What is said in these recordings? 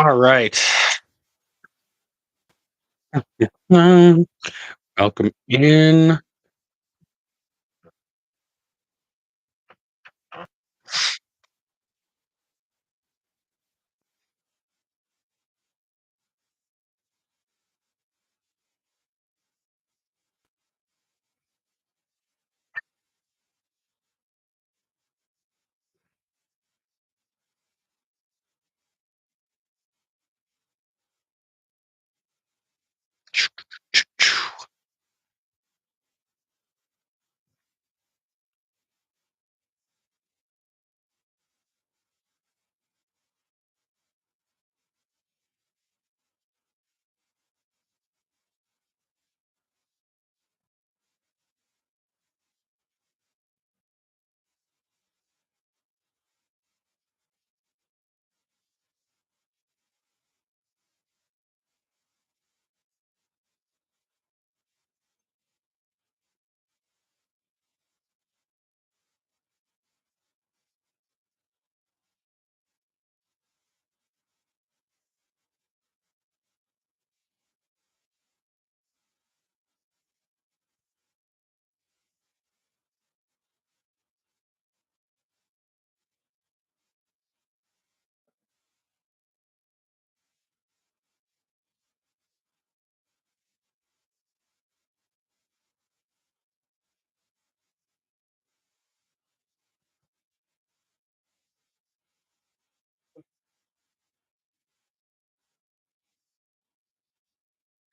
All right. Um, Welcome in.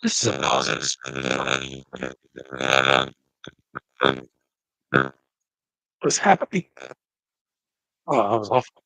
This is a positive. What's happening? Oh, that was awful.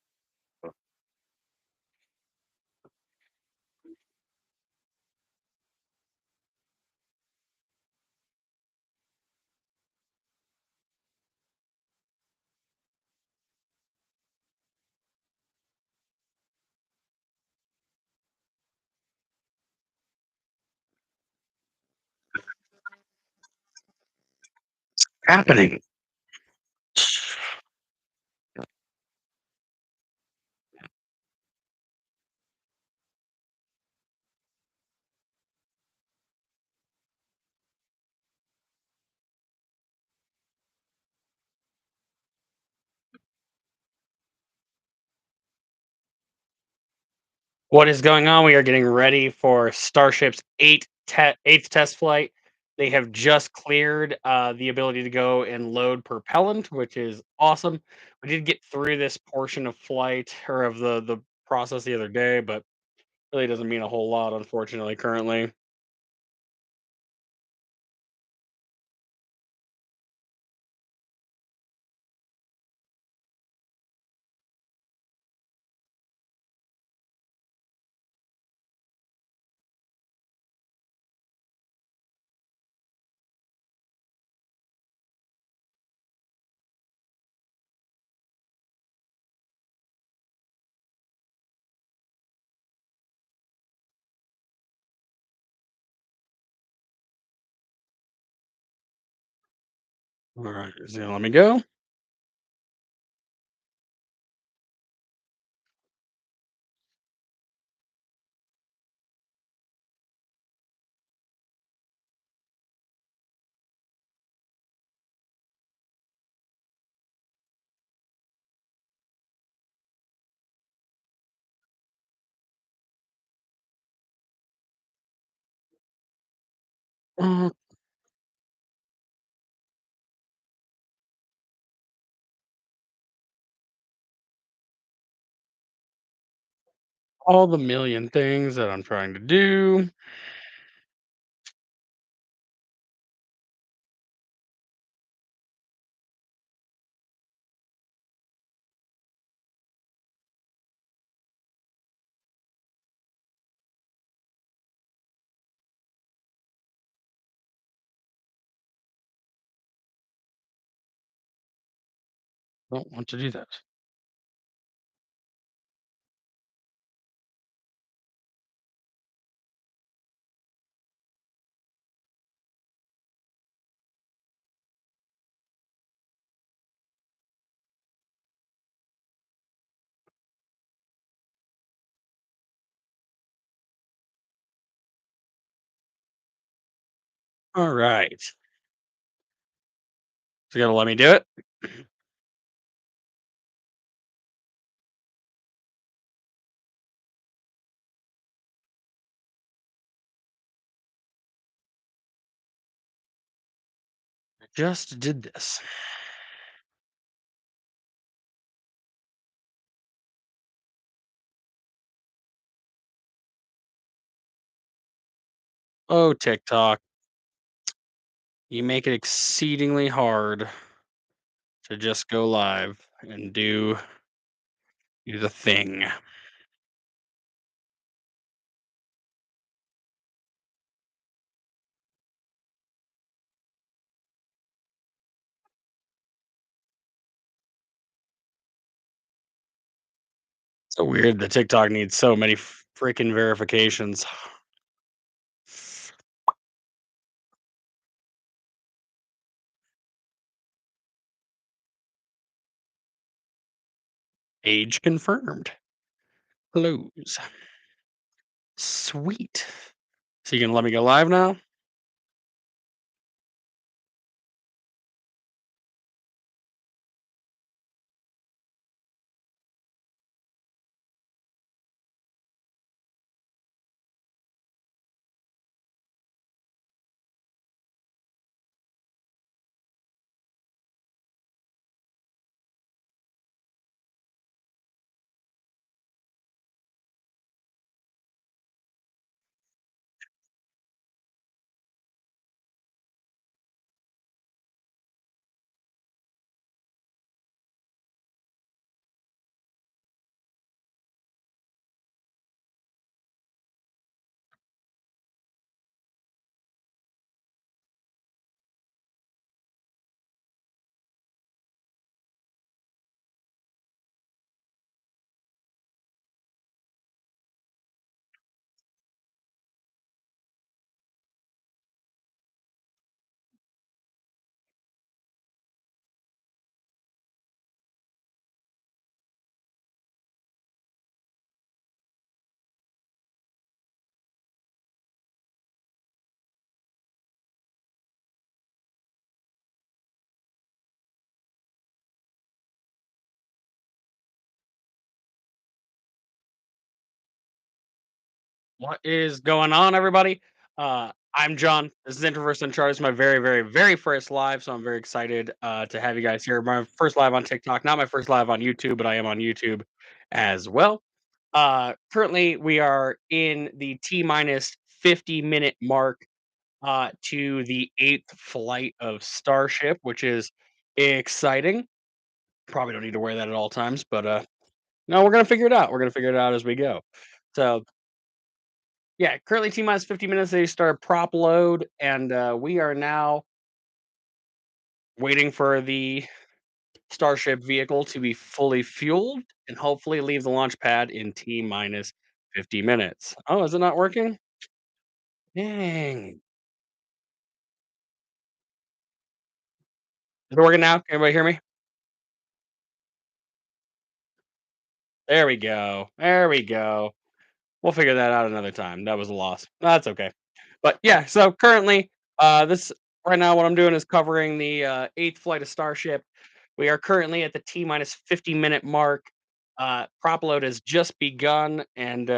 Happening. What is going on? We are getting ready for Starship's eighth test flight. They have just cleared the ability to go and load propellant, which is awesome. We did get through this portion of flight or of the process the other day, but really doesn't mean a whole lot, unfortunately, currently. All right, so let me go. Uh, all the million things that I'm trying to do. Don't want to do that. All right. So you gonna let me do it? I just did this. Oh, TikTok. You make it exceedingly hard to just go live and do the thing. So weird that TikTok needs so many freaking verifications. Age confirmed. Close. Sweet. So you gonna let me go live now? What is going on, everybody? I'm John. This is Introverse in Charge. It's my very, very, very first live, so I'm very excited to have you guys here. My first live on TikTok, not my first live on YouTube, but I am on YouTube as well. Currently, we are in the T minus 50-minute mark to the eighth flight of Starship, which is exciting. Probably don't need to wear that at all times, but no, we're gonna figure it out. We're gonna figure it out as we go. So yeah, currently T minus 50 minutes. They start prop load, and we are now waiting for the Starship vehicle to be fully fueled and hopefully leave the launch pad in T minus 50 minutes. Oh, is it not working? Dang. Is it working now? Can everybody hear me? There we go. There we go. We'll figure that out another time. That was a loss. That's okay. But yeah, so currently, this right now, what I'm doing is covering the eighth flight of Starship. We are currently at the T minus 50-minute mark. Prop load has just begun, and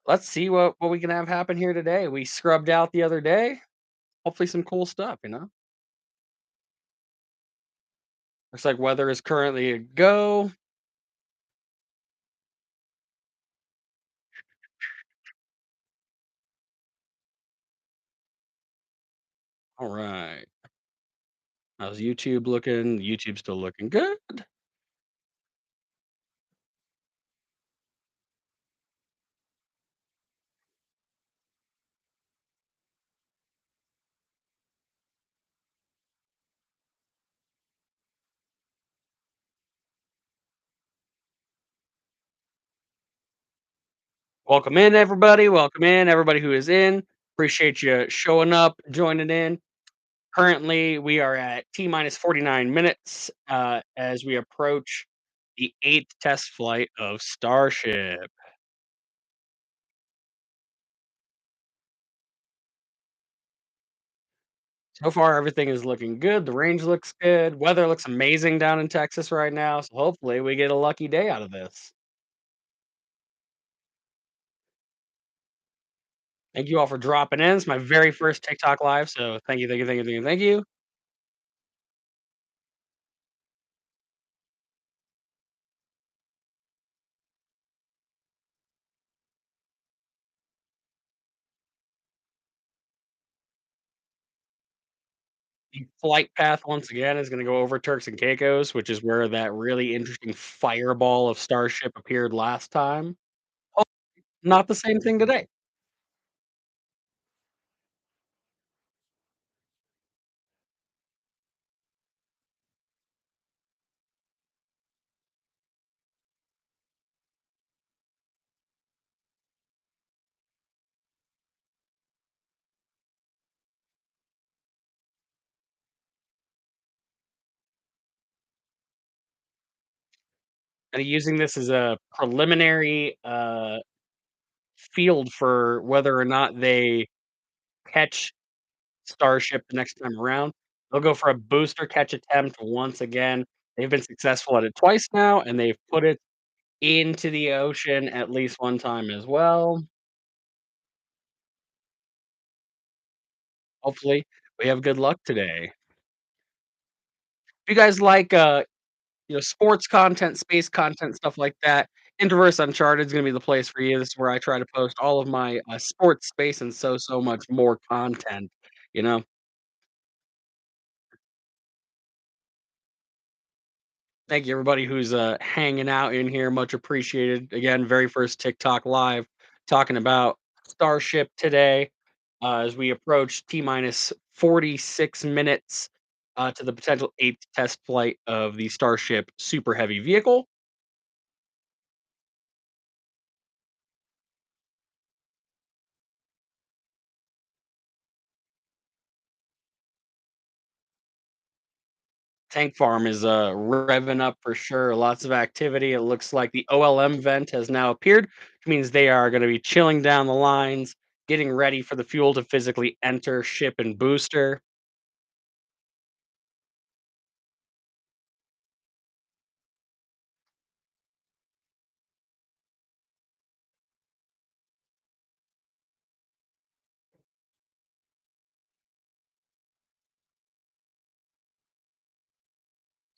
let's see what we can have happen here today. We scrubbed out the other day. Hopefully, some cool stuff. Looks like weather is currently a go. All right. How's YouTube looking? YouTube still looking good. Welcome in, everybody. Welcome in, everybody who is in. Appreciate you showing up, joining in. Currently, we are at T minus 49 minutes as we approach the eighth test flight of Starship. So far, everything is looking good. The range looks good. Weather looks amazing down in Texas right now. So hopefully, we get a lucky day out of this. Thank you all for dropping in. It's my very first TikTok live. So thank you, thank you, thank you, thank you, thank you. The flight path once again is going to go over Turks and Caicos, which is where that really interesting fireball of Starship appeared last time. Oh, not the same thing today. And using this as a preliminary field for whether or not they catch Starship the next time around. They'll go for a booster catch attempt once again. They've been successful at it twice now, and they've put it into the ocean at least one time as well. Hopefully, we have good luck today. If you guys like, sports content, space content, stuff like that, Interverse Uncharted is gonna be the place for you. This is where I try to post all of my, sports, space, and so much more content, you know? Thank you, everybody who's hanging out in here. Much appreciated. Again, very first TikTok live talking about Starship today as we approach T minus 46 minutes to the potential eighth test flight of the Starship Super Heavy vehicle. Tank farm is revving up for sure. Lots of activity. It looks like the OLM vent has now appeared, which means they are going to be chilling down the lines, getting ready for the fuel to physically enter ship and booster.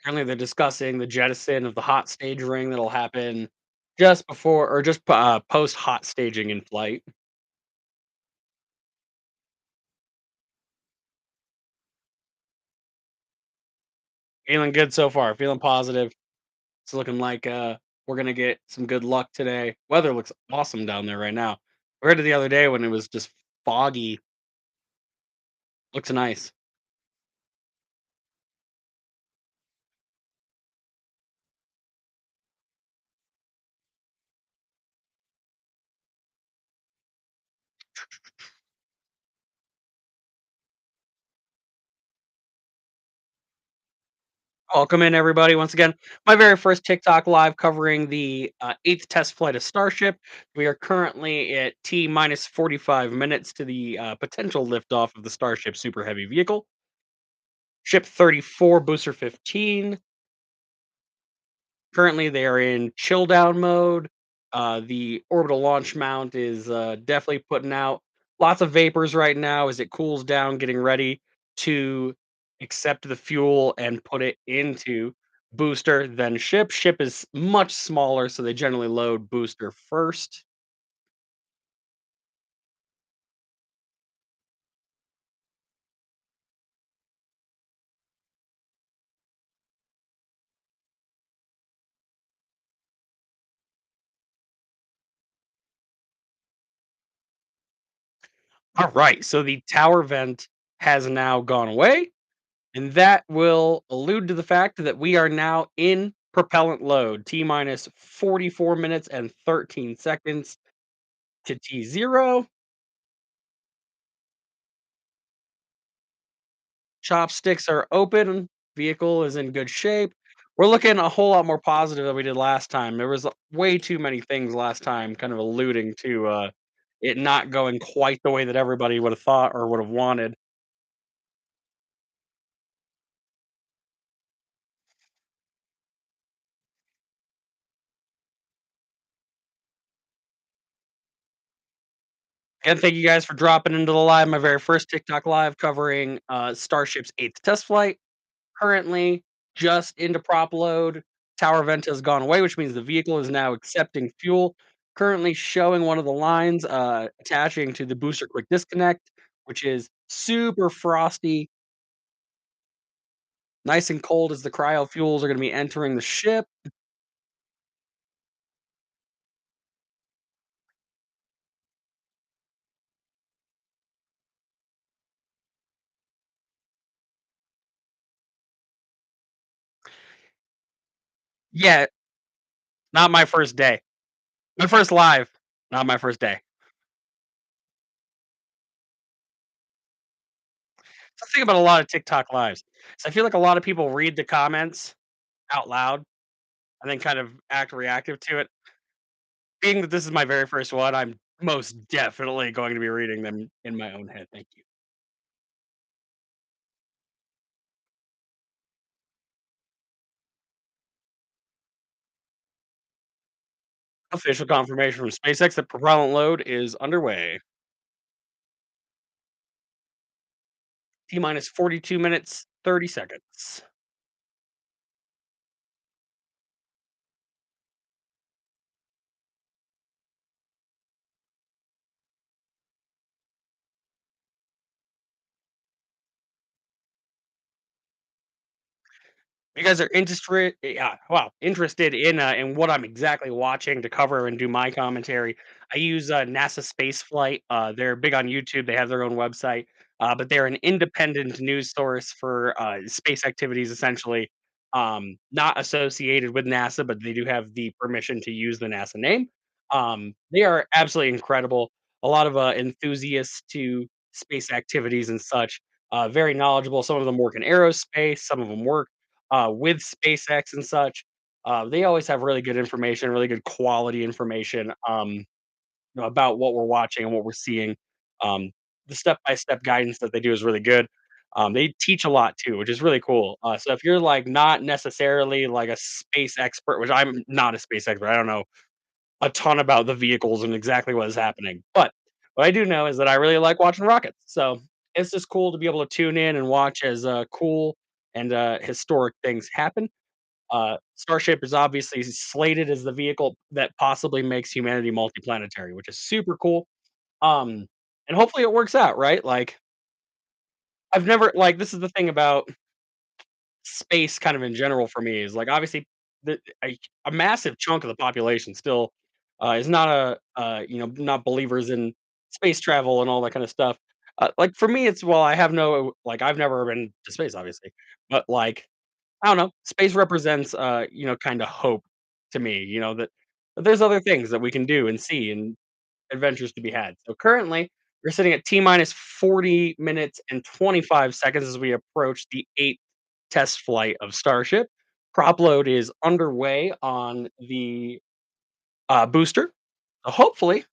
Currently, they're discussing the jettison of the hot stage ring that'll happen just before or just post hot staging in flight. Feeling good so far. Feeling positive. It's looking like we're gonna get some good luck today. Weather looks awesome down there right now. Compared to the other day when it was just foggy, looks nice. Welcome in, everybody. Once again, my very first TikTok live covering the eighth test flight of Starship. We are currently at T minus 45 minutes to the potential liftoff of the Starship Super Heavy vehicle. Ship 34, booster 15. Currently, they are in chill down mode. The orbital launch mount is definitely putting out lots of vapors right now as it cools down, getting ready to accept the fuel and put it into booster, then ship. Ship is much smaller, so they generally load booster first. All right, so the tower vent has now gone away. And that will allude to the fact that we are now in propellant load, T minus 44 minutes and 13 seconds to T0. Chopsticks are open. Vehicle is in good shape. We're looking a whole lot more positive than we did last time. There was way too many things last time, kind of alluding to it not going quite the way that everybody would have thought or would have wanted. Again, thank you guys for dropping into the live. My very first TikTok live covering Starship's eighth test flight. Currently, just into prop load. Tower vent has gone away, which means the vehicle is now accepting fuel. Currently showing one of the lines attaching to the booster quick disconnect, which is super frosty, nice and cold as the cryo fuels are going to be entering the ship. Yeah, not my first day. My first live, not my first day. That's the thing about a lot of TikTok lives. So I feel like a lot of people read the comments out loud and then kind of act reactive to it. Being that this is my very first one, I'm most definitely going to be reading them in my own head. Thank you. Official confirmation from SpaceX that propellant load is underway. T minus 42 minutes, 30 seconds. You guys are interested, yeah, wow, interested in what I'm exactly watching to cover and do my commentary. I use NASA Spaceflight. They're big on YouTube. They have their own website, but they're an independent news source for space activities, essentially. Not associated with NASA, but they do have the permission to use the NASA name. They are absolutely incredible. A lot of enthusiasts to space activities and such. Very knowledgeable. Some of them work in aerospace. Some of them work with SpaceX and such. They always have really good information, really good quality information, about what we're watching and what we're seeing. Um, the step-by-step guidance that they do is really good. They teach a lot too, which is really cool. So if you're like not necessarily like a space expert, which I'm not a space expert, I don't know a ton about the vehicles and exactly what is happening. But what I do know is that I really like watching rockets. So it's just cool to be able to tune in and watch as cool and historic things happen. Starship is obviously slated as the vehicle that possibly makes humanity multiplanetary, which is super cool. Um, and hopefully it works out, right? Like I've never like this is the thing about space kind of in general for me is like obviously the, a massive chunk of the population still is not not believers in space travel and all that kind of stuff. Like for me, it's well, I have no like I've never been to space, obviously, but like I don't know. Space represents, kind of hope to me, that there's other things that we can do and see and adventures to be had. So currently, we're sitting at T minus 40 minutes and 25 seconds as we approach the eighth test flight of Starship. Prop load is underway on the booster. So hopefully,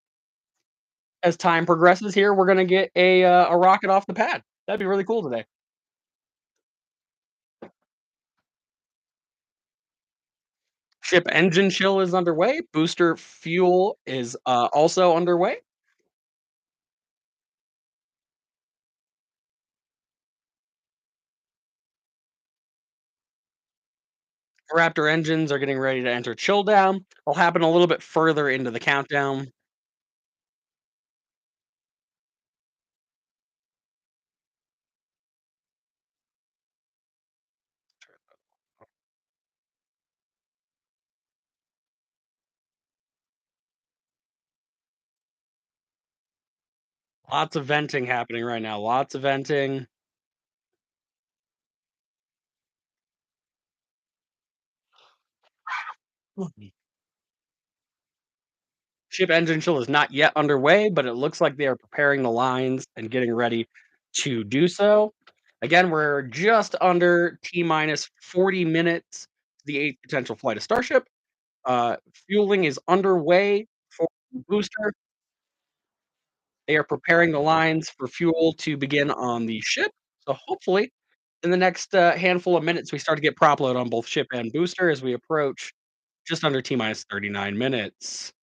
as time progresses here, we're going to get a rocket off the pad. That'd be really cool today. Ship engine chill is underway. Booster fuel is also underway. Raptor engines are getting ready to enter chill down. It'll happen a little bit further into the countdown. Lots of venting happening right now. Lots of venting. Mhm. Ship engine chill is not yet underway, but it looks like they are preparing the lines and getting ready to do so. Again, we're just under T minus 40 minutes to the eighth potential flight of Starship. Fueling is underway for the booster. They are preparing the lines for fuel to begin on the ship. So hopefully, in the next handful of minutes, we start to get prop load on both ship and booster as we approach just under T minus 39 minutes.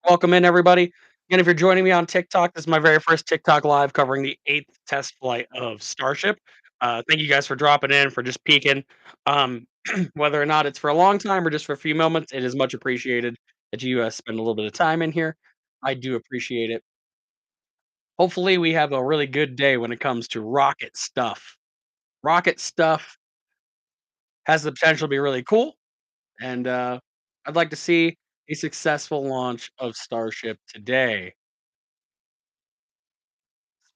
Welcome in, everybody. And if you're joining me on TikTok, this is my very first TikTok live covering the eighth test flight of Starship. Thank you guys for dropping in, for just peeking. Um, whether or not it's for a long time or just for a few moments, it is much appreciated that you spend a little bit of time in here. I do appreciate it. Hopefully, we have a really good day when it comes to rocket stuff. Rocket stuff has the potential to be really cool, and I'd like to see a successful launch of Starship today.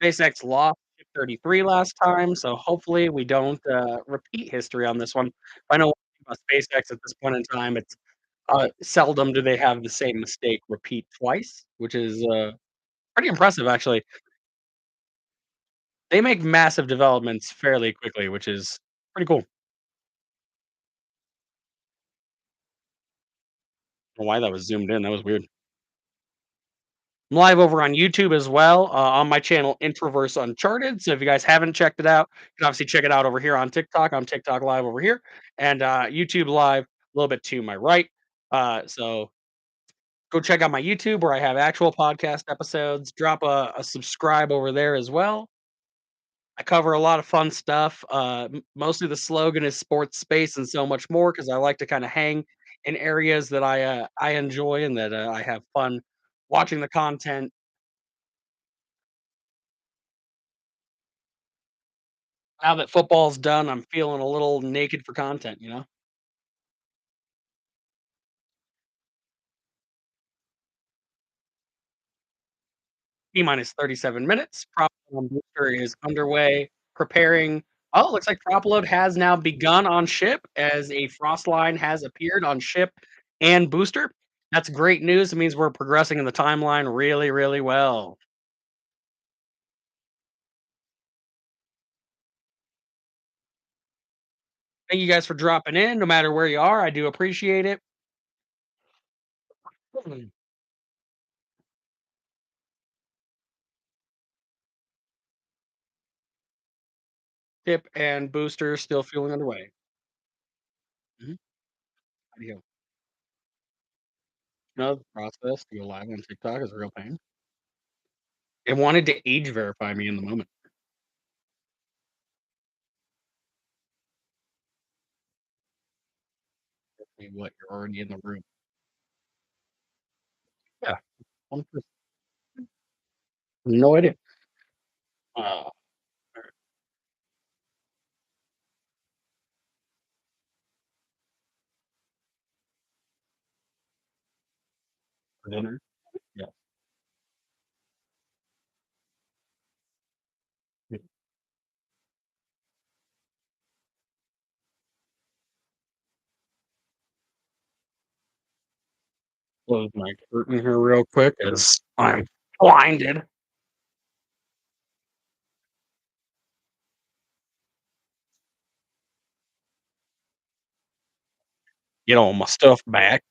SpaceX lost Ship 33 last time, so hopefully we don't, repeat history on this one. I know one thing about SpaceX at this point in time, it's, seldom do they have the same mistake repeat twice, which is, pretty impressive, actually. They make massive developments fairly quickly, which is pretty cool. Don't know why that was zoomed in, that was weird. I'm live over on YouTube as well, on my channel Introverse Uncharted. So if you guys haven't checked it out, you can obviously check it out over here on TikTok. I'm TikTok live over here, and YouTube live a little bit to my right. So go check out my YouTube where I have actual podcast episodes. Drop a subscribe over there as well. I cover a lot of fun stuff. Mostly the slogan is sports, space, and so much more because I like to kind of hang in areas that I enjoy and that I have fun watching the content. Now that football's done, I'm feeling a little naked for content, you know? T minus 37 minutes. Prop one booster is underway, preparing. Oh, it looks like prop load has now begun on ship as a frost line has appeared on ship and booster. That's great news. It means we're progressing in the timeline really, really well. Thank you guys for dropping in, no matter where you are. I do appreciate it. Ship and booster still fueling underway. Mhm. How do you know the process to go live on TikTok is a real pain? It wanted to age verify me in the moment. Me what, you're already in the room. Yeah, 1%. No idea. Uh, for dinner? Yeah. Yeah. Close my curtain here real quick as I'm blinded. Get all my stuff back.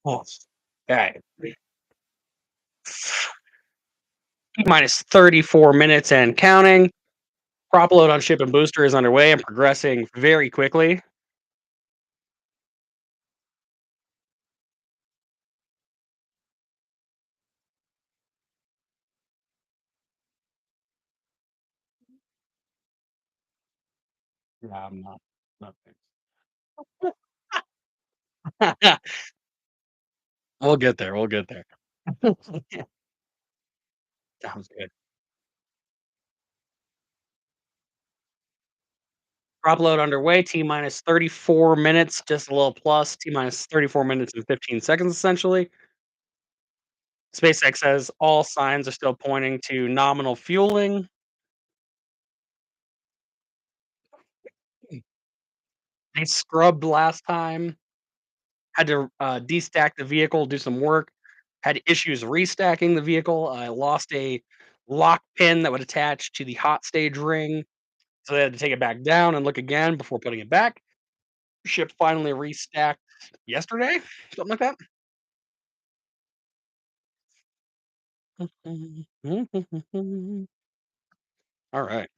Oh, alright. Minus 34 minutes and counting. Prop load on ship and booster is underway and progressing very quickly. Yeah, I'm not We'll get there, we'll get there. Sounds good. Prop load underway, T minus 34 minutes, just a little plus, T minus 34 minutes and 15 seconds essentially. SpaceX says all signs are still pointing to nominal fueling. They scrubbed last time, had to destack the vehicle, do some work, had issues restacking the vehicle. I lost a lock pin that would attach to the hot stage ring. So they had to take it back down and look again before putting it back. Ship finally restacked yesterday, something like that. All right.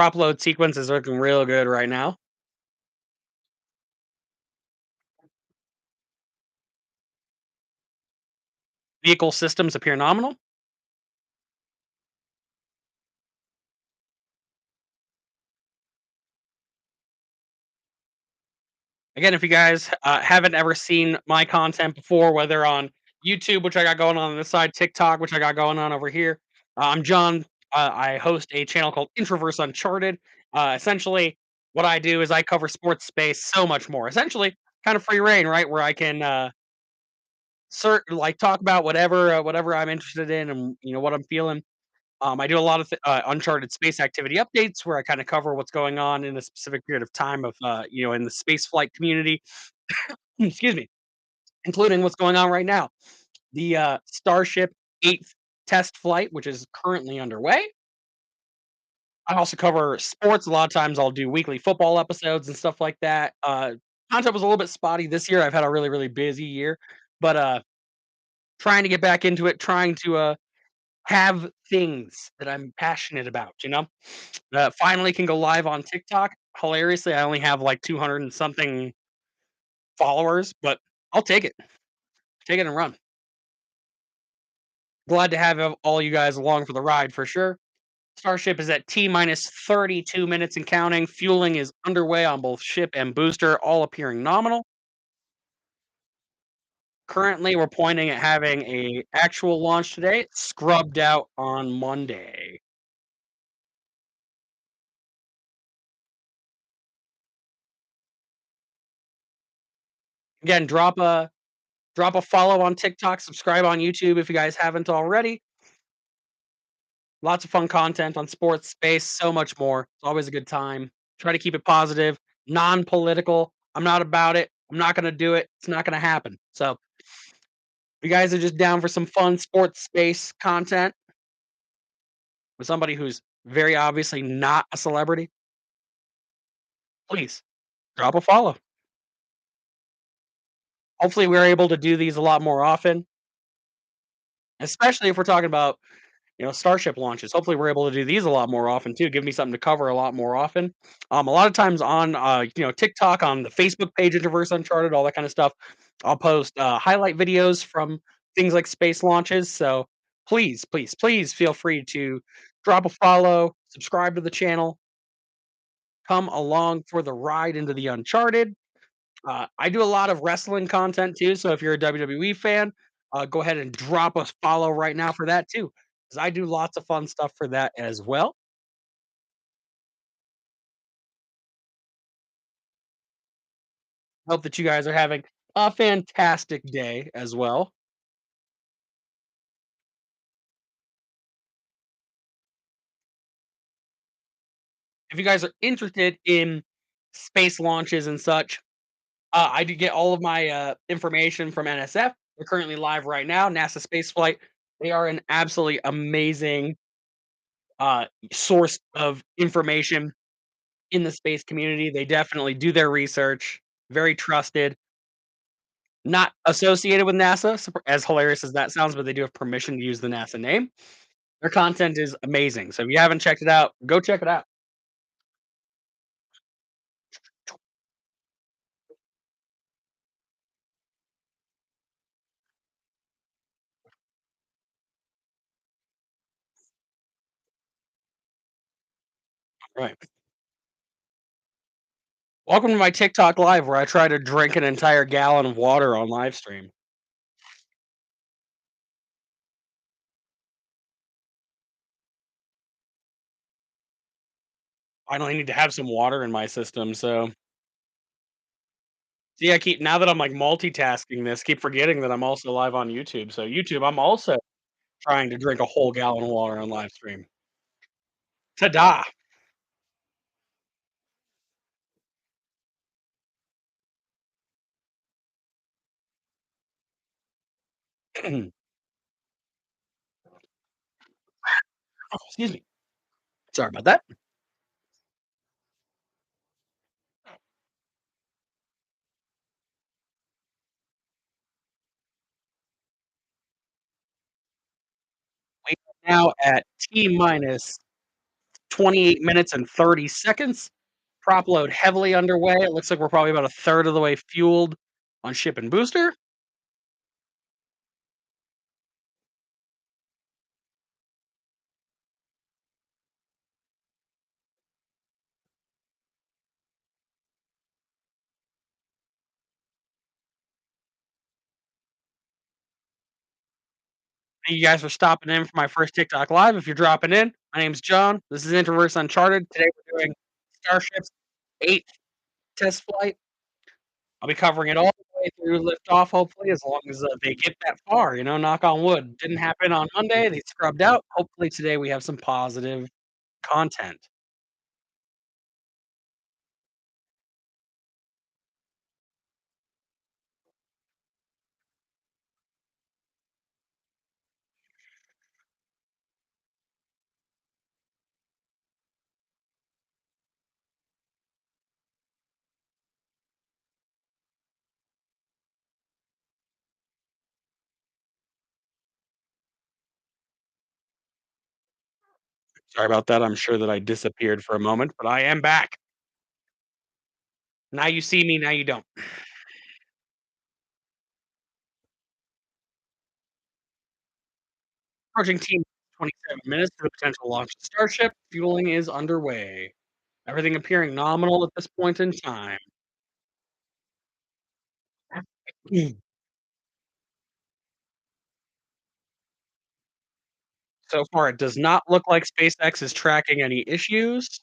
Prop load sequence is looking real good right now. Vehicle systems appear nominal. Again, if you guys haven't ever seen my content before, whether on YouTube, which I got going on this side, TikTok, which I got going on over here, I'm John. I host a channel called Introverse Uncharted. Essentially, what I do is I cover sports space so much more. Essentially, kind of free reign, right? Where I can like talk about whatever I'm interested in and what I'm feeling. I do a lot of Uncharted space activity updates where I kind of cover what's going on in a specific period of time of in the space flight community. Excuse me, including what's going on right now. The Starship 8th test flight, which is currently underway. I also cover sports. A lot of times I'll do weekly football episodes and stuff like that. Content was a little bit spotty this year. I've had a really busy year, but trying to get back into it, trying to have things that I'm passionate about, finally can go live on TikTok. Hilariously, I only have like 200 and something followers, but I'll take it. Take it and run. Glad to have all you guys along for the ride for sure. Starship is at T minus 32 minutes and counting. Fueling is underway on both ship and booster, all appearing nominal. Currently, we're pointing at having a actual launch today, scrubbed out on Monday. Again, drop a follow on TikTok, subscribe on YouTube if you guys haven't already. Lots of fun content on sports, space, so much more. It's always a good time. Try to keep it positive, non-political. I'm not about it. I'm not gonna do it. It's not gonna happen. So, if you guys are just down for some fun sports space content with somebody who's very obviously not a celebrity, please drop a follow. Hopefully, we're able to do these a lot more often, especially if we're talking about Starship launches. Hopefully, we're able to do these a lot more often too. Give me something to cover a lot more often. A lot of times on TikTok, on the Facebook page, Introverse Uncharted, all that kind of stuff. I'll post highlight videos from things like space launches. So please feel free to drop a follow, subscribe to the channel, come along for the ride into the Uncharted. I do a lot of wrestling content too, so if you're a WWE fan, go ahead and drop a follow right now for that too, because I do lots of fun stuff for that as well. Hope that you guys are having a fantastic day as well. If you guys are interested in space launches and such, I do get all of my information from NSF. They're currently live right now. NASA spaceflight. They are an absolutely amazing source of information in the space community. They definitely do their research, very trusted, not associated with NASA, as hilarious as that sounds, but they do have permission to use the NASA name. Their content is amazing. So if you haven't checked it out, go check it out. Right. Welcome to my TikTok live where I try to drink an entire gallon of water on live stream. I only need to have some water in my system. So see, I keep now that I'm like multitasking this, keep forgetting that I'm also live on YouTube. So YouTube, I'm also trying to drink a whole gallon of water on live stream. Ta-da! Oh, excuse me. Sorry about that. We are now at T minus 28 minutes and 30 seconds. Prop load heavily underway. It looks like we're probably about a third of the way fueled on ship and booster. Thank you guys for stopping in for my first TikTok live. If you're dropping in, my name's John. This is Introverse Uncharted. Today we're doing Starships 8 test flight. I'll be covering it all the way through liftoff, hopefully, as long as they get that far. Knock on wood. Didn't happen on Monday. They scrubbed out. Hopefully today we have some positive content. Sorry about that. I'm sure that I disappeared for a moment, but I am back. Now you see me. Now you don't. Approaching team 27 minutes to the potential launch of Starship. Fueling is underway. Everything appearing nominal at this point in time. So far, it does not look like SpaceX is tracking any issues.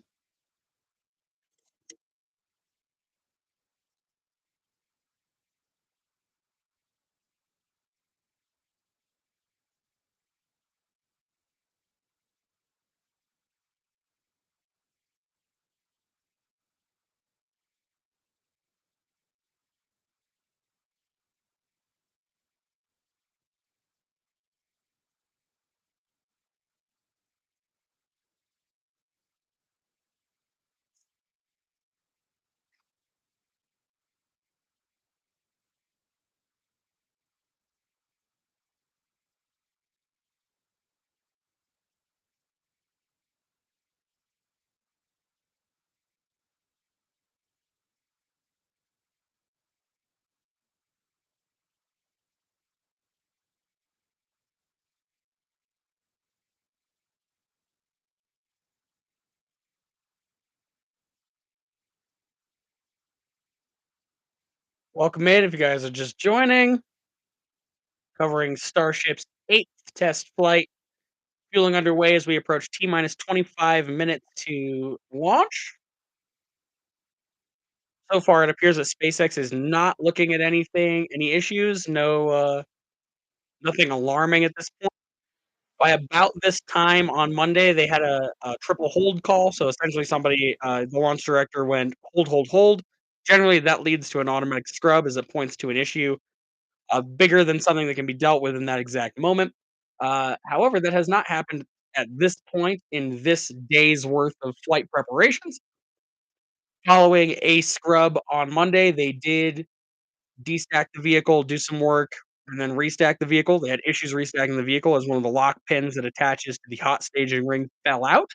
Welcome in if you guys are just joining. Covering Starship's eighth test flight. Fueling underway as we approach T minus 25 minutes to launch. So far, it appears that SpaceX is not looking at any issues. No, nothing alarming at this point. By about this time on Monday, they had a triple hold call. So essentially, the launch director went hold, hold, hold. Generally, that leads to an automatic scrub as it points to an issue bigger than something that can be dealt with in that exact moment. However, that has not happened at this point in this day's worth of flight preparations. Following a scrub on Monday, they did destack the vehicle, do some work, and then restack the vehicle. They had issues restacking the vehicle as one of the lock pins that attaches to the hot staging ring fell out.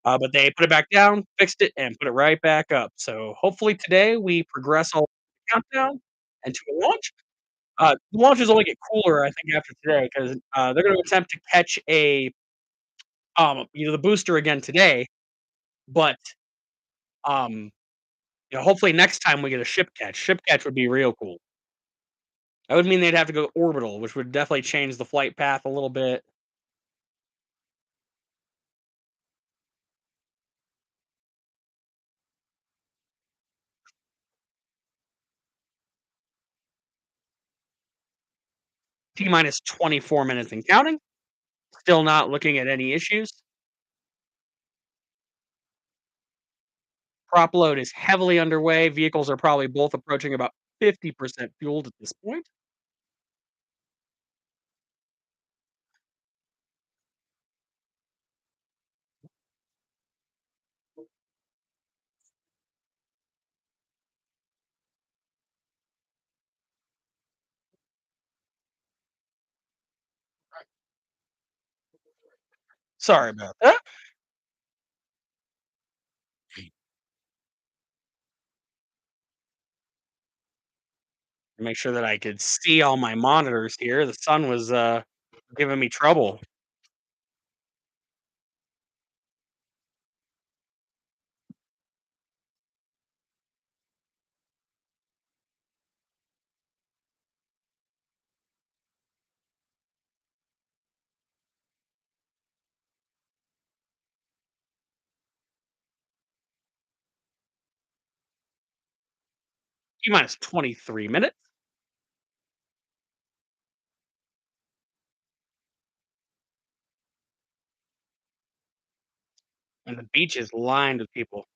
But they put it back down, fixed it, and put it right back up. So hopefully today we progress all the countdown and to a launch. The launches only get cooler, I think, after today because they're going to attempt to catch the booster again today. But um, hopefully next time we get a ship catch. Ship catch would be real cool. That would mean they'd have to go orbital, which would definitely change the flight path a little bit. T minus 24 minutes and counting. Still not looking at any issues. Prop load is heavily underway. Vehicles are probably both approaching about 50% fueled at this point. Sorry about that. Make sure that I could see all my monitors here. The sun was giving me trouble. T minus 23 minutes, and the beach is lined with people.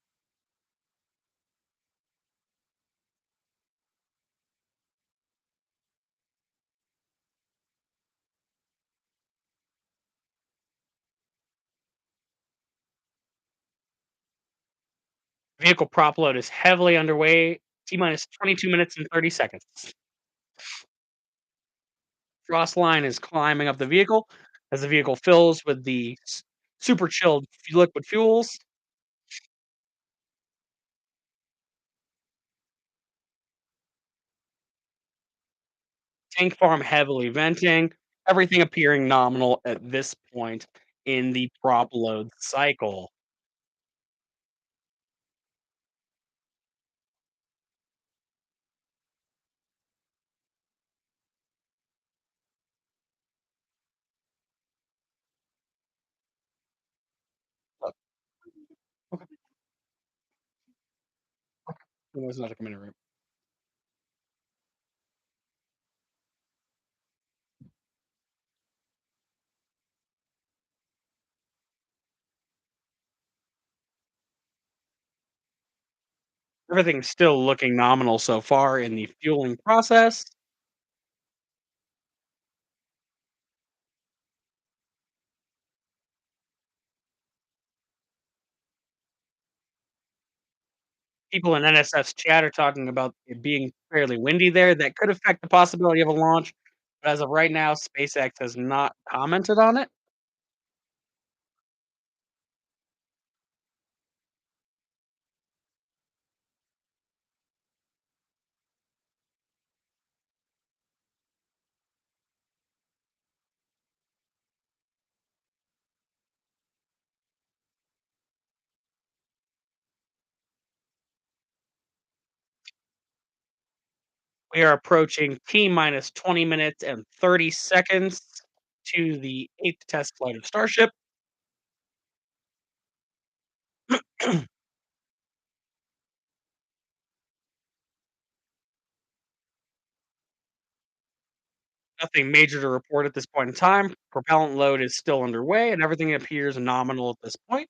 Vehicle prop load is heavily underway. T minus 22 minutes and 30 seconds. Frost line is climbing up the vehicle as the vehicle fills with the super chilled liquid fuels. Tank farm heavily venting. Everything appearing nominal at this point in the prop load cycle. Look, okay, there's another commander room. Everything's still looking nominal so far in the fueling process. People in NSF's chat are talking about it being fairly windy there. That could affect the possibility of a launch, but as of right now, SpaceX has not commented on it. We are approaching T minus 20 minutes and 30 seconds to the eighth test flight of Starship. Nothing major to report at this point in time. Propellant load is still underway, and everything appears nominal at this point.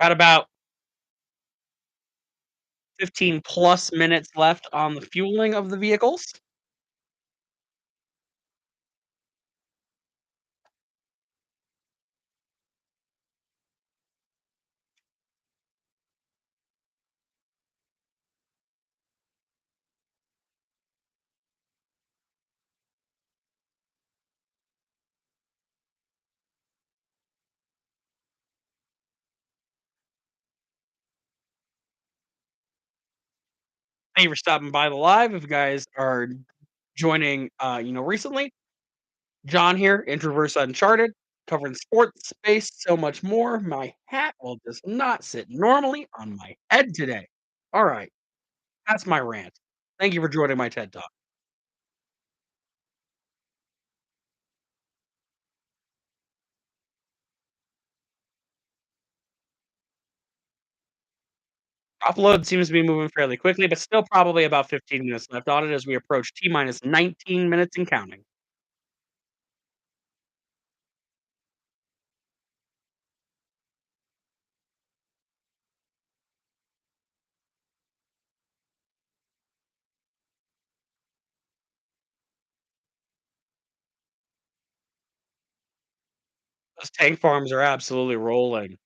Got about 15 plus minutes left on the fueling of the vehicles. Thank you for stopping by the live. If you guys are joining, recently, John here, Introverse Uncharted, covering sports, space, so much more. My hat will just not sit normally on my head today. All right, that's my rant. Thank you for joining my TED Talk. Upload seems to be moving fairly quickly, but still probably about 15 minutes left on it as we approach T minus 19 minutes and counting. Those tank farms are absolutely rolling.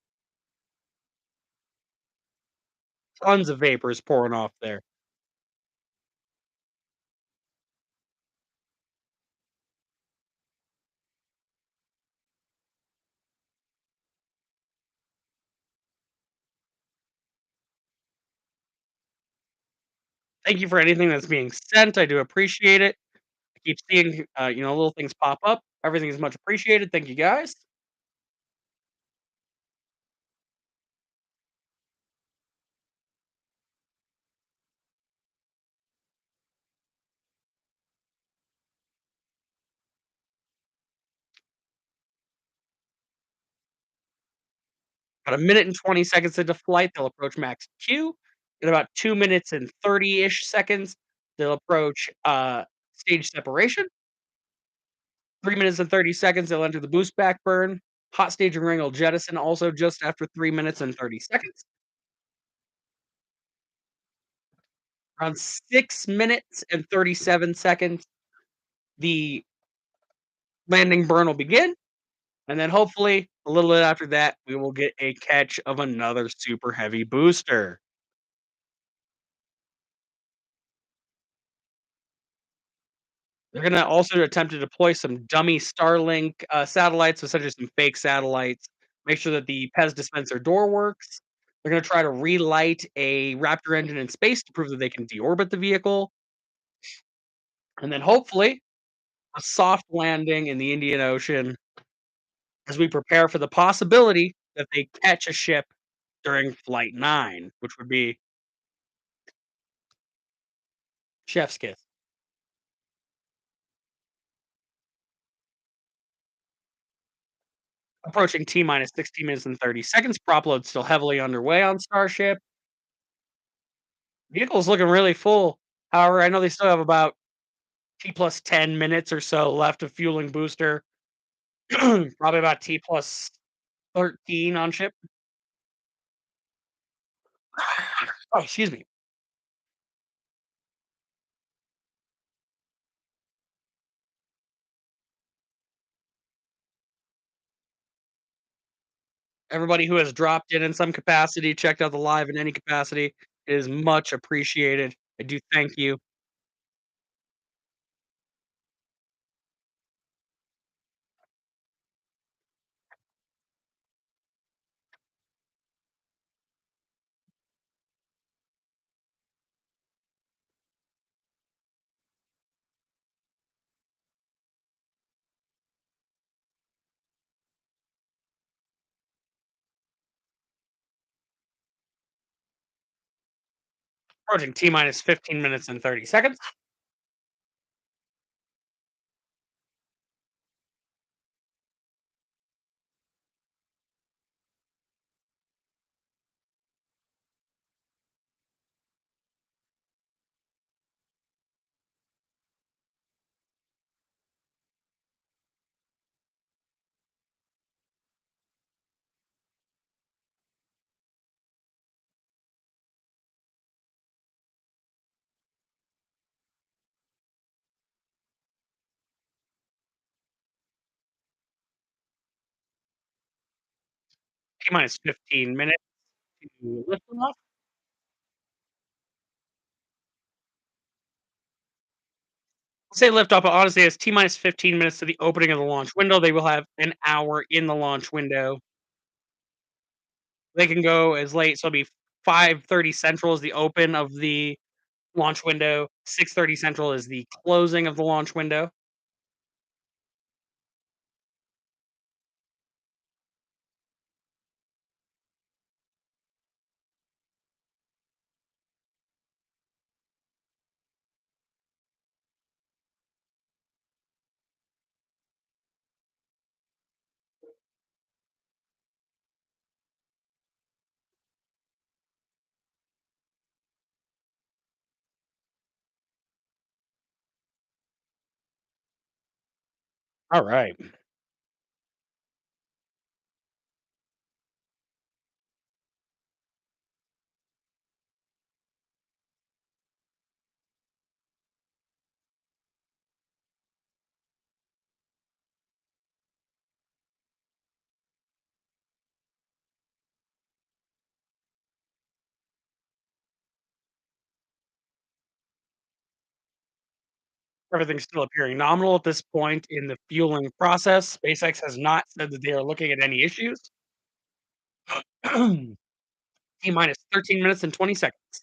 Tons of vapors pouring off there. Thank you for anything that's being sent. I do appreciate it. I keep seeing, little things pop up. Everything is much appreciated. Thank you guys. About a minute and 20 seconds into flight, they'll approach max Q. In about 2 minutes and 30-ish seconds, they'll approach, stage separation. 3 minutes and 30 seconds, they'll enter the boost back burn. Hot staging ring will jettison also just after 3 minutes and 30 seconds. Around 6 minutes and 37 seconds, the landing burn will begin, and then hopefully, a little bit after that, we will get a catch of another super heavy booster. They're gonna also attempt to deploy some dummy Starlink, satellites, essentially some fake satellites, make sure that the Pez dispenser door works. They're gonna try to relight a Raptor engine in space to prove that they can deorbit the vehicle, and then hopefully, a soft landing in the Indian Ocean as we prepare for the possibility that they catch a ship during Flight 9, which would be chef's kiss. Approaching T minus 16 minutes and 30 seconds. Prop load still heavily underway on Starship. Vehicle's looking really full. However, I know they still have about T plus 10 minutes or so left of fueling booster. Probably about T plus 13 on ship. Oh, excuse me. Everybody who has dropped in some capacity, checked out the live in any capacity is much appreciated. I do thank you. Approaching T minus 15 minutes and 30 seconds. T minus 15 minutes to lift off. Say lift off, but honestly, it's T minus 15 minutes to the opening of the launch window. They will have an hour in the launch window. They can go as late, so it'll be 5:30 Central is the open of the launch window. 6:30 Central is the closing of the launch window. All right. Everything's still appearing nominal at this point in the fueling process. SpaceX has not said that they are looking at any issues. T minus 13 minutes and 20 seconds.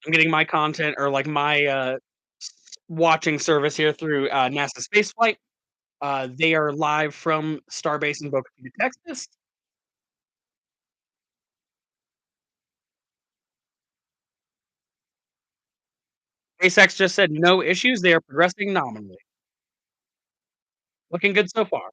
I'm getting my content or like my watching service here through NASA Spaceflight. They are live from Starbase in Boca Chica, Texas. SpaceX just said no issues. They are progressing nominally. Looking good so far.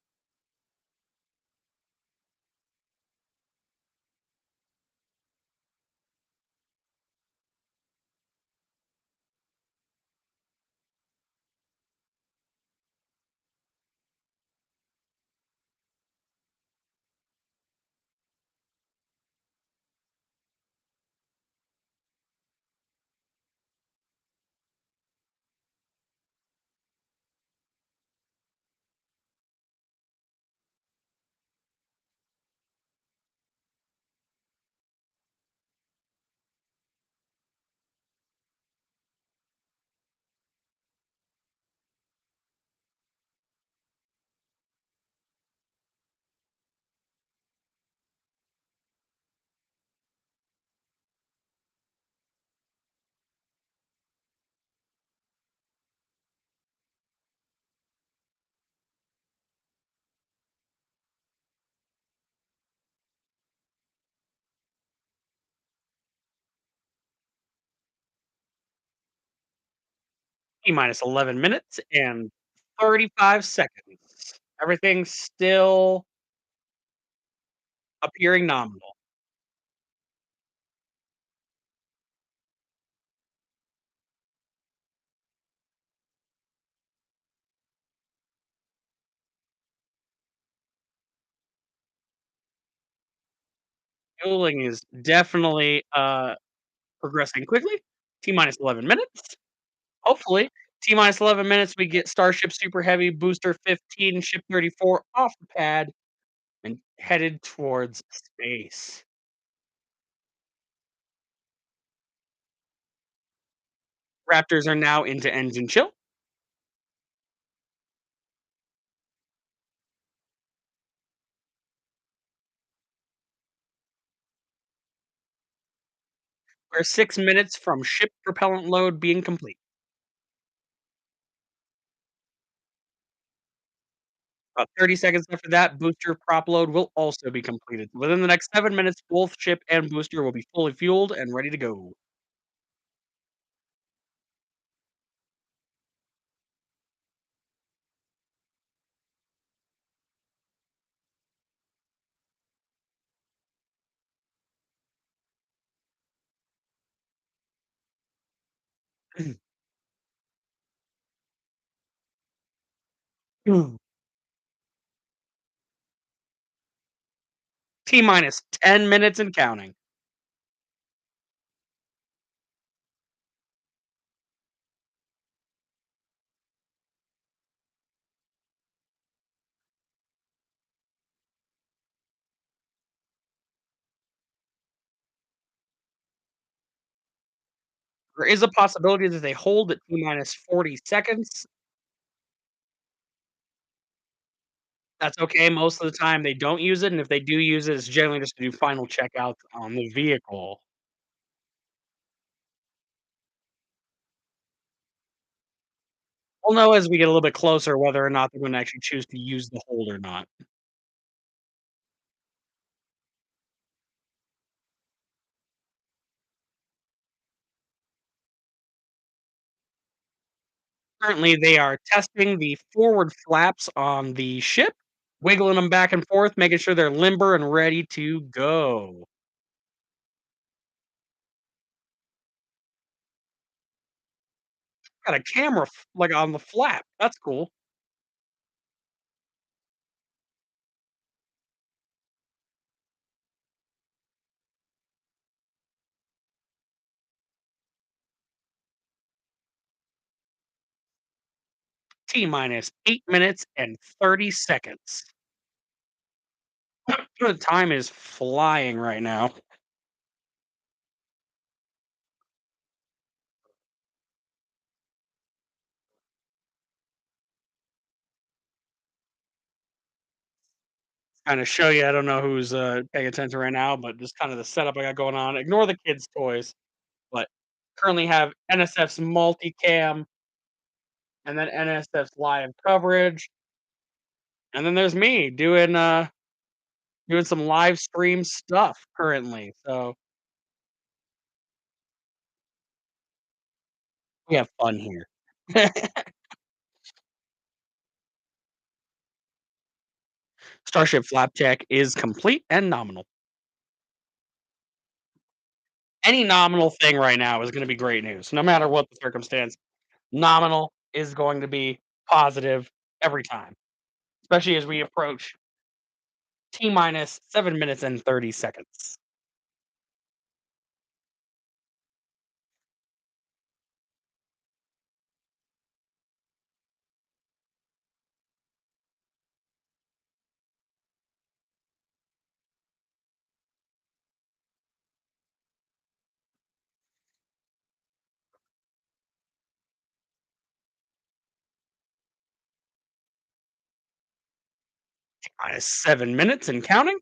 T minus 11 minutes and 35 seconds. Everything's still appearing nominal. Fueling is definitely progressing quickly. T minus 11 minutes. Hopefully, T minus 11 minutes, we get Starship Super Heavy Booster 15, Ship 34 off the pad and headed towards space. Raptors are now into engine chill. We're 6 minutes from ship propellant load being complete. About 30 seconds after that, booster prop load will also be completed. Within the next 7 minutes, both ship and booster will be fully fueled and ready to go. T minus 10 minutes and counting. There is a possibility that they hold at T minus 40 seconds. That's okay, most of the time they don't use it, and if they do use it, it's generally just to do final checkouts on the vehicle. We'll know as we get a little bit closer whether or not they're gonna actually choose to use the hold or not. Currently, they are testing the forward flaps on the ship, wiggling them back and forth, making sure they're limber and ready to go. Got a camera like, on the flap, that's cool. T minus 8 minutes and 30 seconds. The time is flying right now. Kinda show you, I don't know who's, paying attention right now, but just kinda the setup I got going on. Ignore the kids' toys, but Currently have NSF's multicam and then NSF's live coverage. And then there's me doing some live stream stuff currently. So we have fun here. Starship Flapjack is complete and nominal. Any nominal thing right now is gonna be great news, no matter what the circumstance. Nominal is going to be positive every time, especially as we approach T minus 7 minutes and 30 seconds. Minus 7 minutes and counting.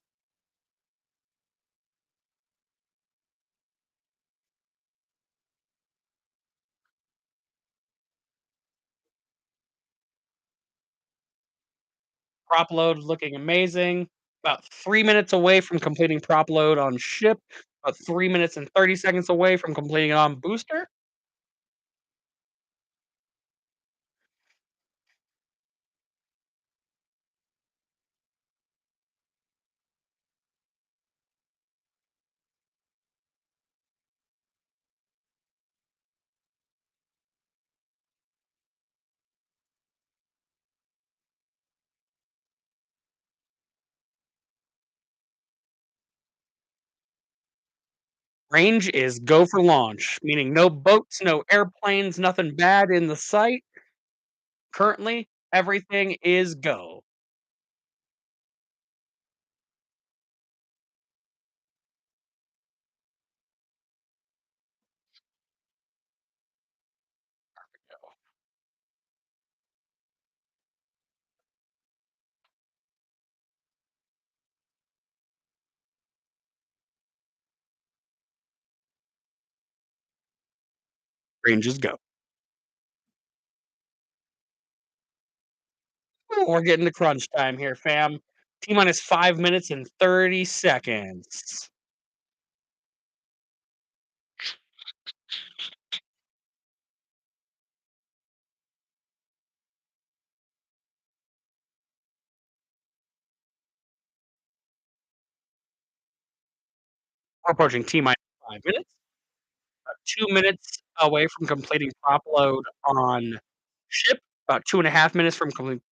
Prop load looking amazing. About 3 minutes away from completing prop load on ship. About 3 minutes and 30 seconds away from completing it on booster. Range is go for launch, meaning no boats, no airplanes, nothing bad in the sight. Currently, everything is go. Range is go. Ooh, we're getting to crunch time here, fam. T minus 5 minutes and 30 seconds. We're approaching T minus 5 minutes. 2 minutes away from completing prop load on ship. About 2.5 minutes from completing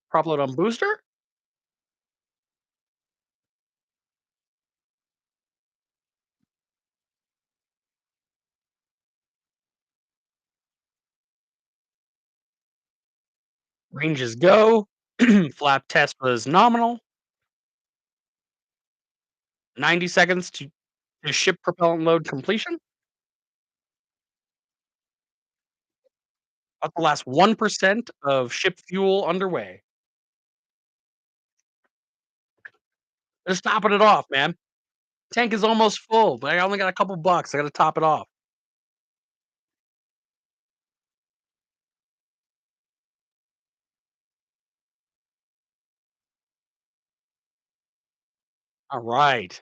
prop load on booster. Range is go. Flap test was nominal. 90 seconds to ship propellant load completion. About the last 1% of ship fuel underway. Just topping it off, man. Tank is almost full, but I only got a couple bucks. I gotta top it off. All right.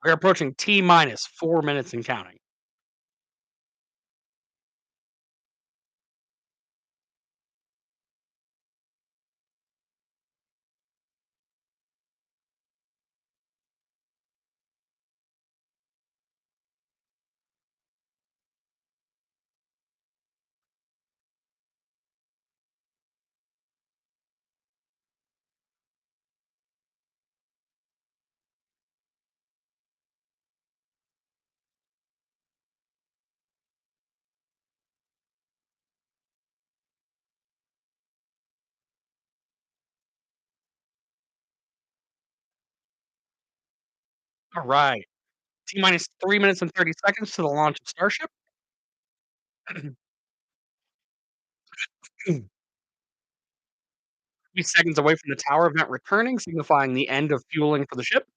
We're approaching T minus 4 minutes and counting. All right. T minus 3 minutes and 30 seconds to the launch of Starship. 3 seconds away from the tower event returning, signifying the end of fueling for the ship.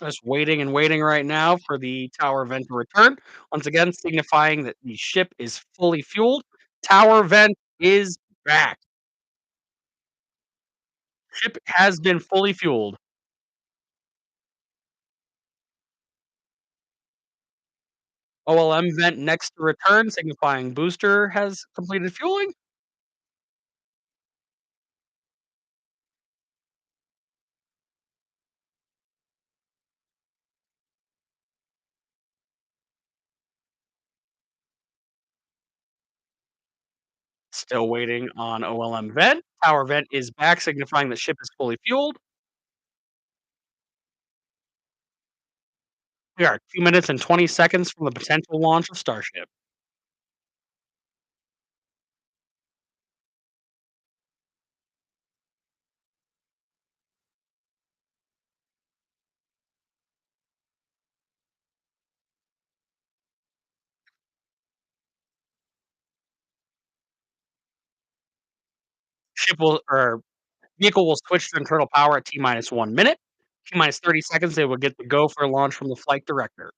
Just waiting and waiting right now for the tower vent to return. Once again, signifying that the ship is fully fueled. Tower vent is back. Ship has been fully fueled. OLM vent next to return, signifying booster has completed fueling. Still waiting on OLM vent. Tower vent is back, signifying the ship is fully fueled. We are 2 minutes and 20 seconds from the potential launch of Starship. Ship will or vehicle will switch to internal power at T minus 1 minute. T minus 30 seconds, they will get the go for launch from the flight director.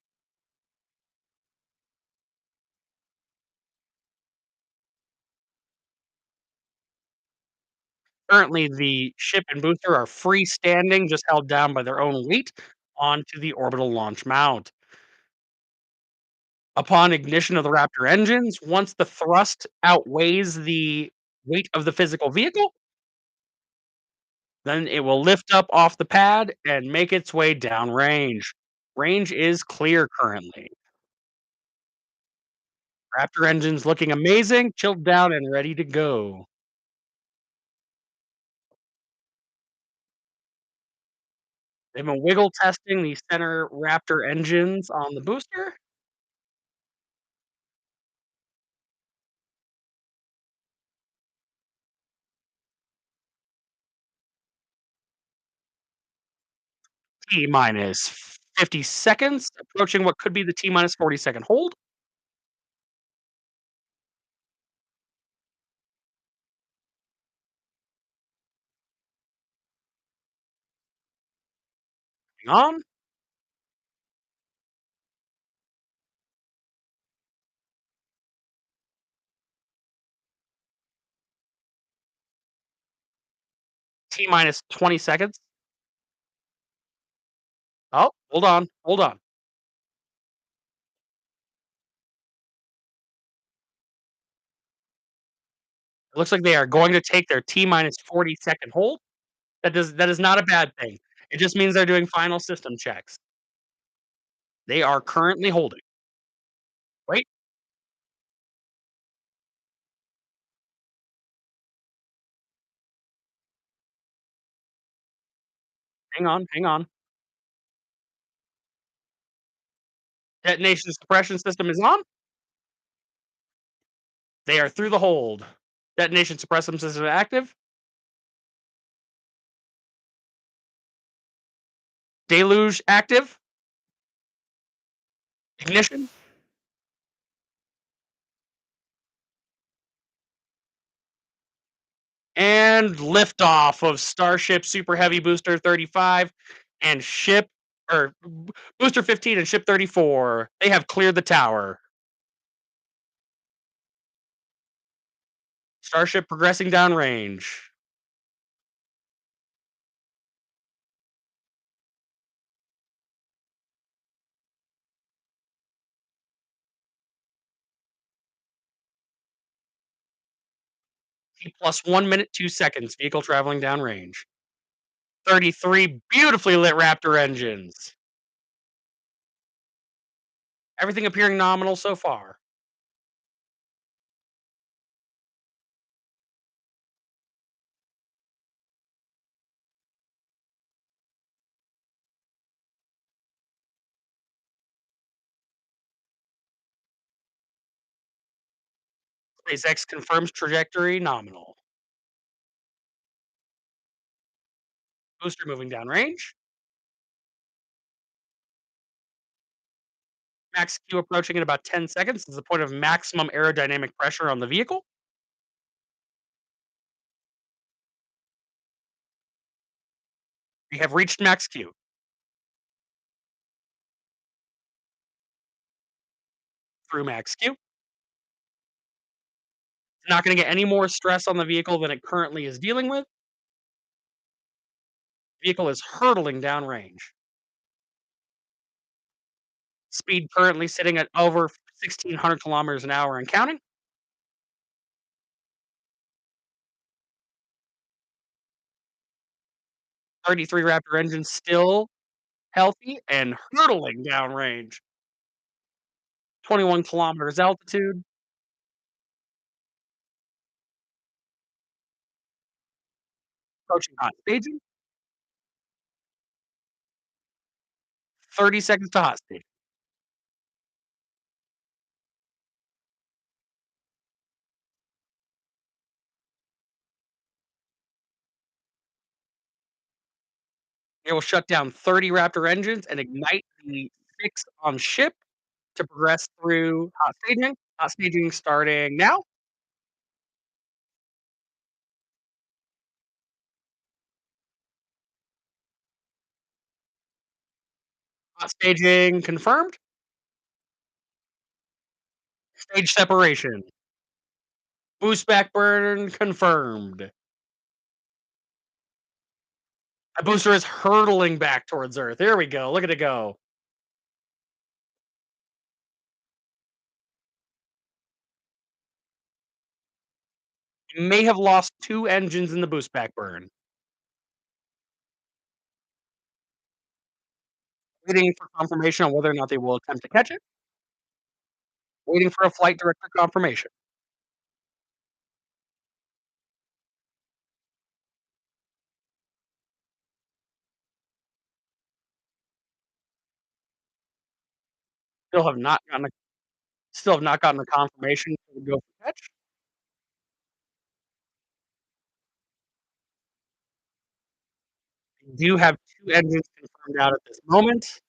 Currently, the ship and booster are freestanding, just held down by their own weight onto the orbital launch mount. Upon ignition of the Raptor engines, once the thrust outweighs the weight of the physical vehicle, then it will lift up off the pad and make its way downrange. Range is clear currently. Raptor engines looking amazing, chilled down and ready to go. They've been wiggle testing the center Raptor engines on the booster. T minus 50 seconds, approaching what could be the T minus 40-second hold. Hang on. T minus 20 seconds. Oh, hold on, hold on. It looks like they are going to take their T minus 40-second hold. That is not a bad thing. It just means they're doing final system checks. They are currently holding. Wait, hang on, hang on. Detonation suppression system is on. They are through the hold. Detonation suppression system active. Deluge active. Ignition. And liftoff of Starship Super Heavy Booster 35 and ship or Booster 15 and ship 34. They have cleared the tower. Starship progressing downrange. T plus 1 minute, 2 seconds. Vehicle traveling downrange. 33 beautifully lit Raptor engines. Everything appearing nominal so far. SpaceX confirms trajectory nominal. Booster moving downrange. Max Q approaching in about 10 seconds. This is the point of maximum aerodynamic pressure on the vehicle. We have reached max Q. through max Q. It's not gonna get any more stress on the vehicle than it currently is dealing with. Vehicle is hurtling downrange. Speed currently sitting at over 1,600 kilometers an hour and counting. 33 Raptor engines still healthy and hurtling downrange. 21 kilometers altitude, approaching hot staging, 30 seconds to hot stage. It will shut down 30 Raptor engines and ignite the 6 on ship to progress through hot staging. Hot staging starting now. Hot staging confirmed. Stage separation. Boost back burn confirmed. A booster is hurtling back towards Earth. There we go. Look at it go. You may have lost 2 engines in the boost back burn. Waiting for confirmation on whether or not they will attempt to catch it. Waiting for a flight director confirmation. Still have not gotten a Still have not gotten a confirmation to go for catch. We do have 2 engines confirmed out at this moment.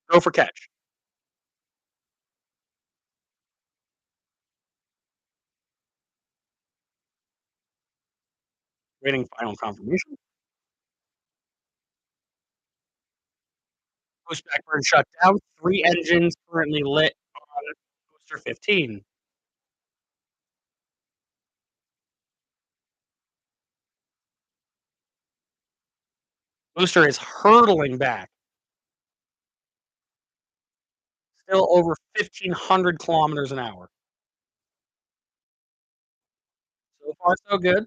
Go for catch. Waiting final confirmation. Boost back burn shut down. 3 engines currently lit on booster 15. Booster is hurtling back. Still over 1,500 kilometers an hour. So far, so good.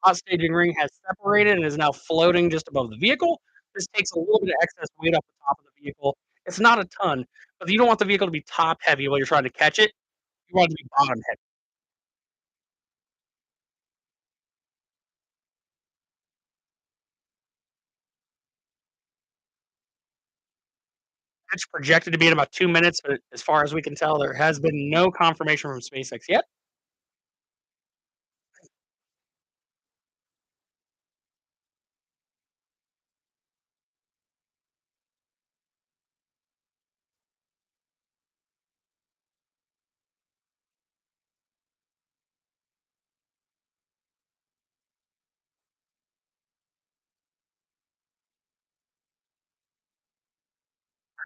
Hot staging ring has separated and is now floating just above the vehicle. This takes a little bit of excess weight off the top of the vehicle. It's not a ton, but you don't want the vehicle to be top heavy while you're trying to catch it. You want it to be bottom heavy. It's projected to be in about 2 minutes, but as far as we can tell, there has been no confirmation from SpaceX yet.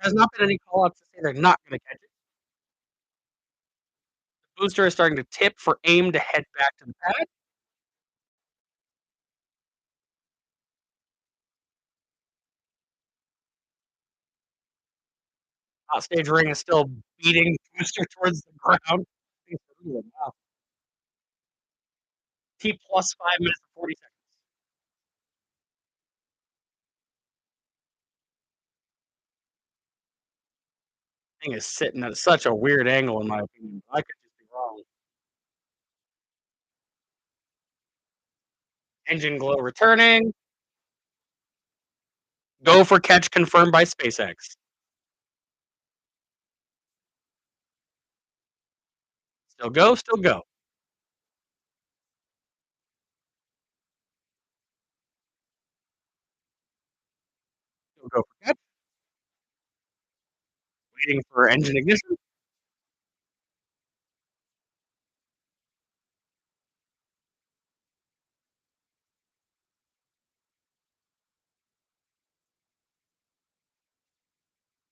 There has not been any call outs to say they're not gonna catch it. The booster is starting to tip for aim to head back to the pad. Stage ring is still beating booster towards the ground. Wow. T plus 5 minutes and 40 seconds. Thing is sitting at such a weird angle in my opinion. I could just be wrong. Engine glow returning. Go for catch confirmed by SpaceX. Still go, still go. Still go for catch. Waiting for engine ignition.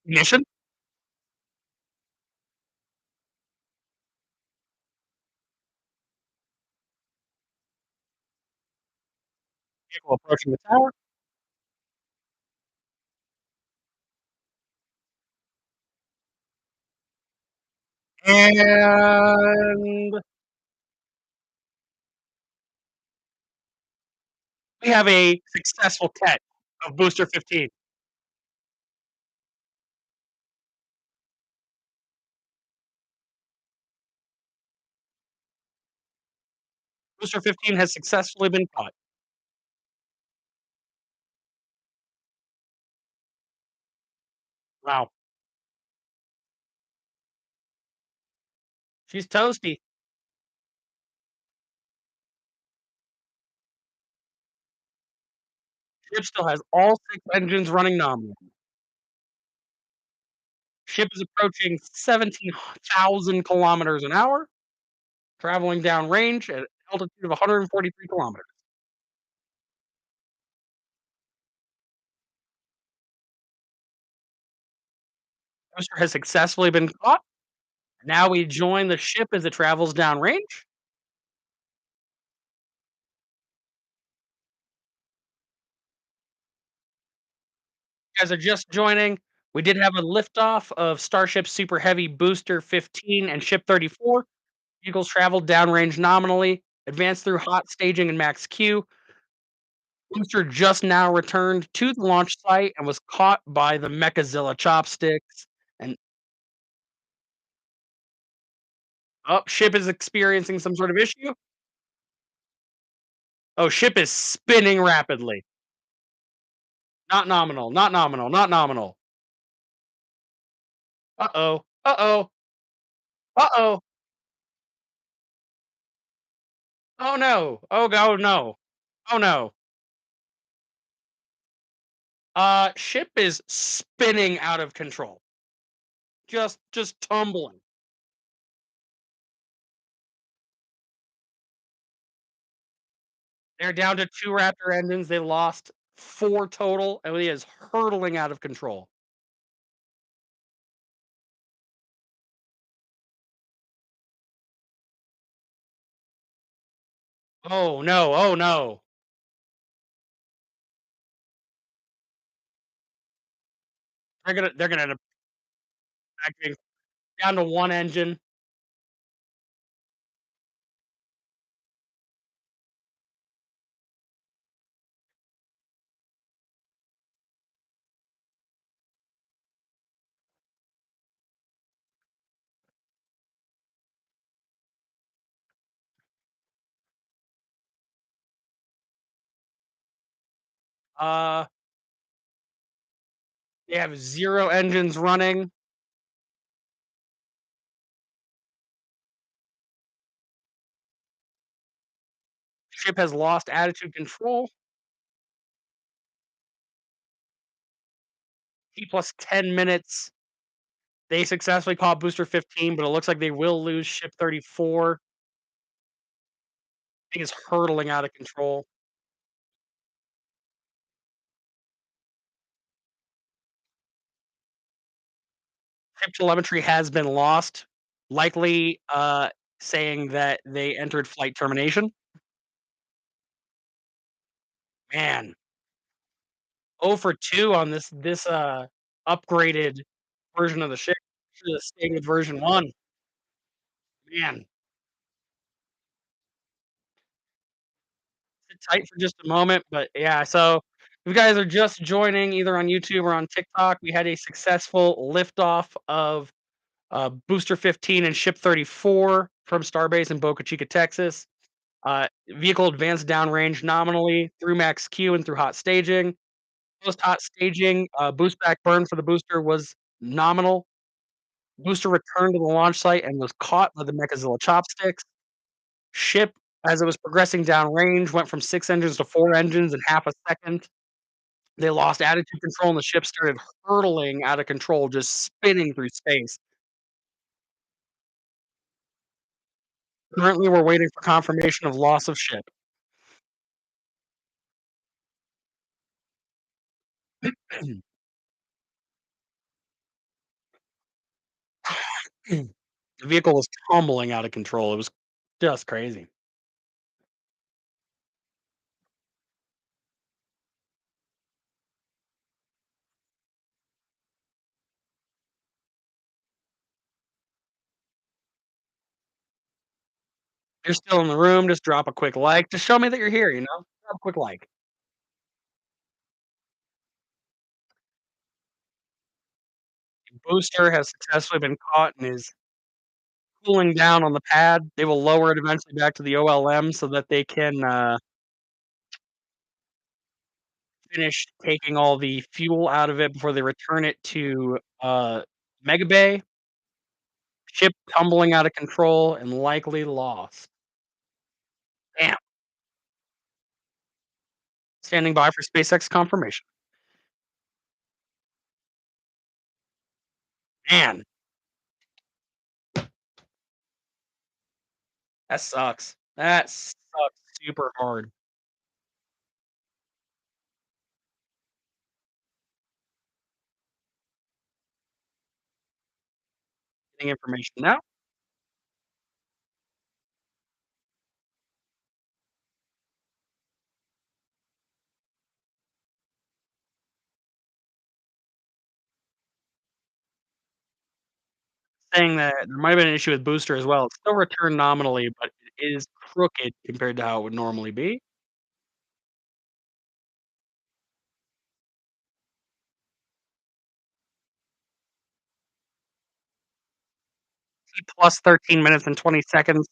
Ignition, vehicle approaching the tower, and we have a successful catch of Booster 15. Booster 15 has successfully been caught. Wow, she's toasty. Ship still has all 6 engines running nominally. Ship is approaching 17,000 kilometers an hour, traveling downrange at altitude of 143 kilometers. Booster has successfully been caught. Now we join the ship as it travels downrange. You guys are just joining. We did have a liftoff of Starship Super Heavy Booster 15 and Ship 34. Vehicles traveled downrange nominally, advanced through hot staging and max Q. Booster just now returned to the launch site and was caught by the Mechazilla Chopsticks. And ship is experiencing some sort of issue. Oh, ship is spinning rapidly. Not nominal, not nominal, not nominal. Uh-oh, uh-oh, uh-oh, oh no, oh no, oh no. Ship is spinning out of control. Just tumbling. They're down to 2 Raptor engines. They lost 4 total, and he is hurtling out of control. Oh no, oh no. They're gonna end up acting down to 1 engine. Uh, they have 0 engines running. Ship has lost attitude control. T plus 10 minutes. They successfully caught booster 15, but it looks like they will lose ship 34. Thing is hurtling out of control. Ship telemetry has been lost, likely saying that they entered flight termination. Man, 0 for 2 on this upgraded version of the ship. Should have stayed with version 1. Man, sit tight for just a moment, but yeah, so if you guys are just joining either on YouTube or on TikTok, we had a successful liftoff of Booster 15 and Ship 34 from Starbase in Boca Chica, Texas. Vehicle advanced downrange nominally through max Q and through hot staging. Post hot staging, boost back burn for the booster was nominal. Booster returned to the launch site and was caught by the Mechazilla Chopsticks. Ship, as it was progressing downrange, went from 6 engines to 4 engines in half a second. They lost attitude control and the ship started hurtling out of control, just spinning through space. Currently, we're waiting for confirmation of loss of ship. The vehicle was tumbling out of control. It was just crazy. If you're still in the room, just drop a quick like. Just show me that you're here, you know? Drop a quick like. Booster has successfully been caught and is cooling down on the pad. They will lower it eventually back to the OLM so that they can, finish taking all the fuel out of it before they return it to, Mega Bay. Ship tumbling out of control and likely lost. Damn. Standing by for SpaceX confirmation. Man, that sucks. That sucks super hard. Getting information now, saying that there might have been an issue with booster as well. It's still returned nominally, but it is crooked compared to how it would normally be. T plus 13 minutes and 20 seconds.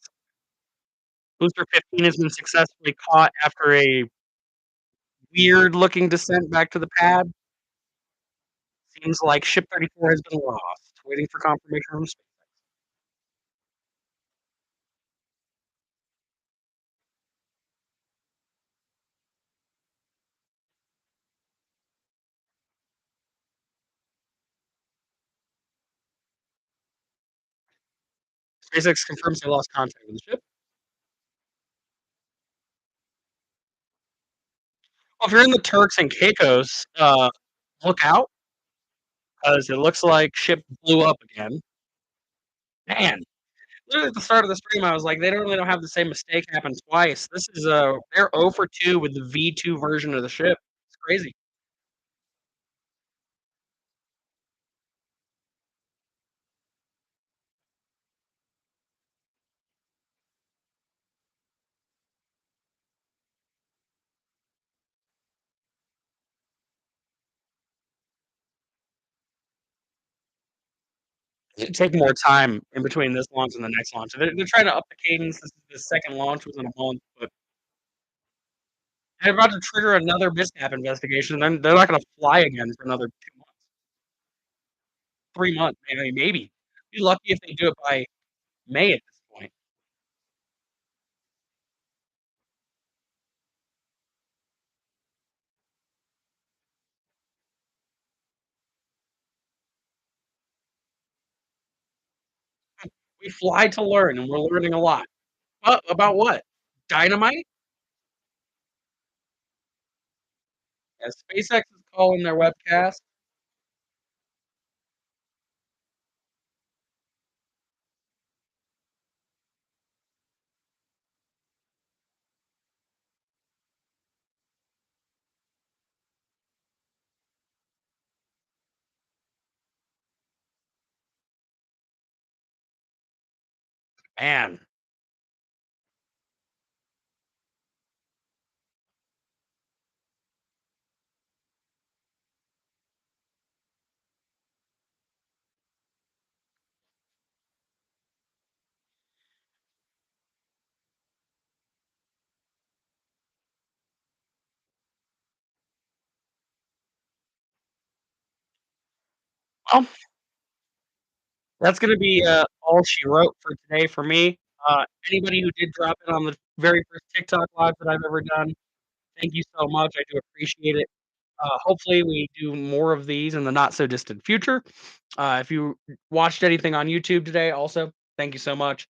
Booster 15 has been successfully caught after a weird looking descent back to the pad. Seems like ship 34 has been lost. Waiting for confirmation from SpaceX confirms they lost contact with the ship. Well, if you're in the Turks and Caicos, look out because it looks like ship blew up again. Man, literally at the start of the stream, I was like, they don't really don't have the same mistake happen twice. This is they're 0 for 2 with the V2 version of the ship. It's crazy. It'd take more time in between this launch and the next launch. They're trying to up the cadence. This is the second launch within a month, but they're about to trigger another mishap investigation. Then they're not going to fly again for another 2 months, 3 months, maybe. Be lucky if they do it by May at this point. We fly to learn, and we're learning a lot. About what? Dynamite? As SpaceX is calling their webcast. Man, well, that's gonna be, all she wrote for today for me. Anybody who did drop in on the very first TikTok live that I've ever done, thank you so much. I do appreciate it. Hopefully, we do more of these in the not so distant future. If you watched anything on YouTube today, also, thank you so much.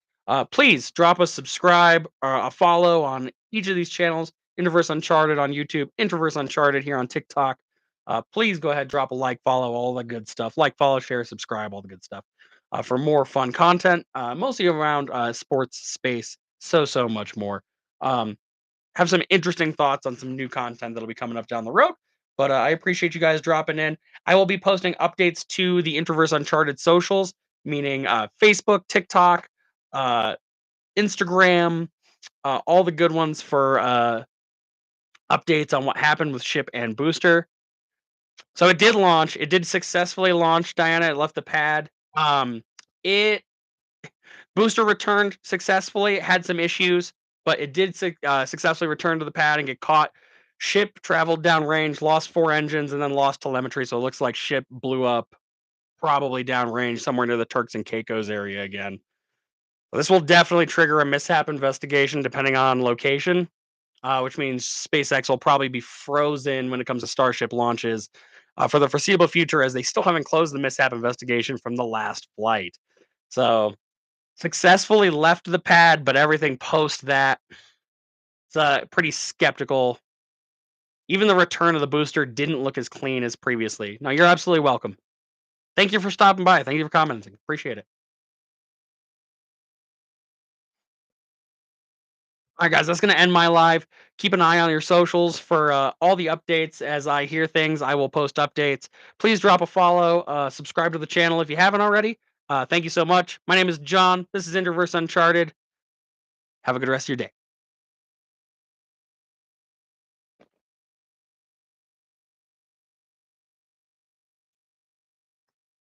Please drop a subscribe or a follow on each of these channels. Interverse Uncharted on YouTube, Interverse Uncharted here on TikTok. Please go ahead, drop a like, follow, all the good stuff. Like, follow, share, subscribe, all the good stuff. for more fun content, mostly around sports, space, so much more. Um, have some interesting thoughts on some new content that'll be coming up down the road. But I appreciate you guys dropping in. I will be posting updates to the Introverse Uncharted socials, meaning Facebook, TikTok, uh, Instagram, all the good ones for updates on what happened with ship and booster. So it did launch. It did successfully launch, Diana. It left the pad. It booster returned successfully. It had some issues, but it did successfully return to the pad and get caught. Ship traveled downrange, lost 4 engines, and then lost telemetry. So it looks like ship blew up probably downrange somewhere near the Turks and Caicos area again. This will definitely trigger a mishap investigation depending on location, which means SpaceX will probably be frozen when it comes to Starship launches for the foreseeable future, as they still haven't closed the mishap investigation from the last flight. So successfully left the pad, but everything post that, it's pretty skeptical. Even the return of the booster didn't look as clean as previously. No, you're absolutely welcome. Thank you for stopping by. Thank you for commenting. Appreciate it. All right, guys, that's going to end my live. Keep an eye on your socials for all the updates. As I hear things, I will post updates. Please drop a follow, subscribe to the channel if you haven't already. Thank you so much. My name is John. This is Introverse Uncharted. Have a good rest of your day.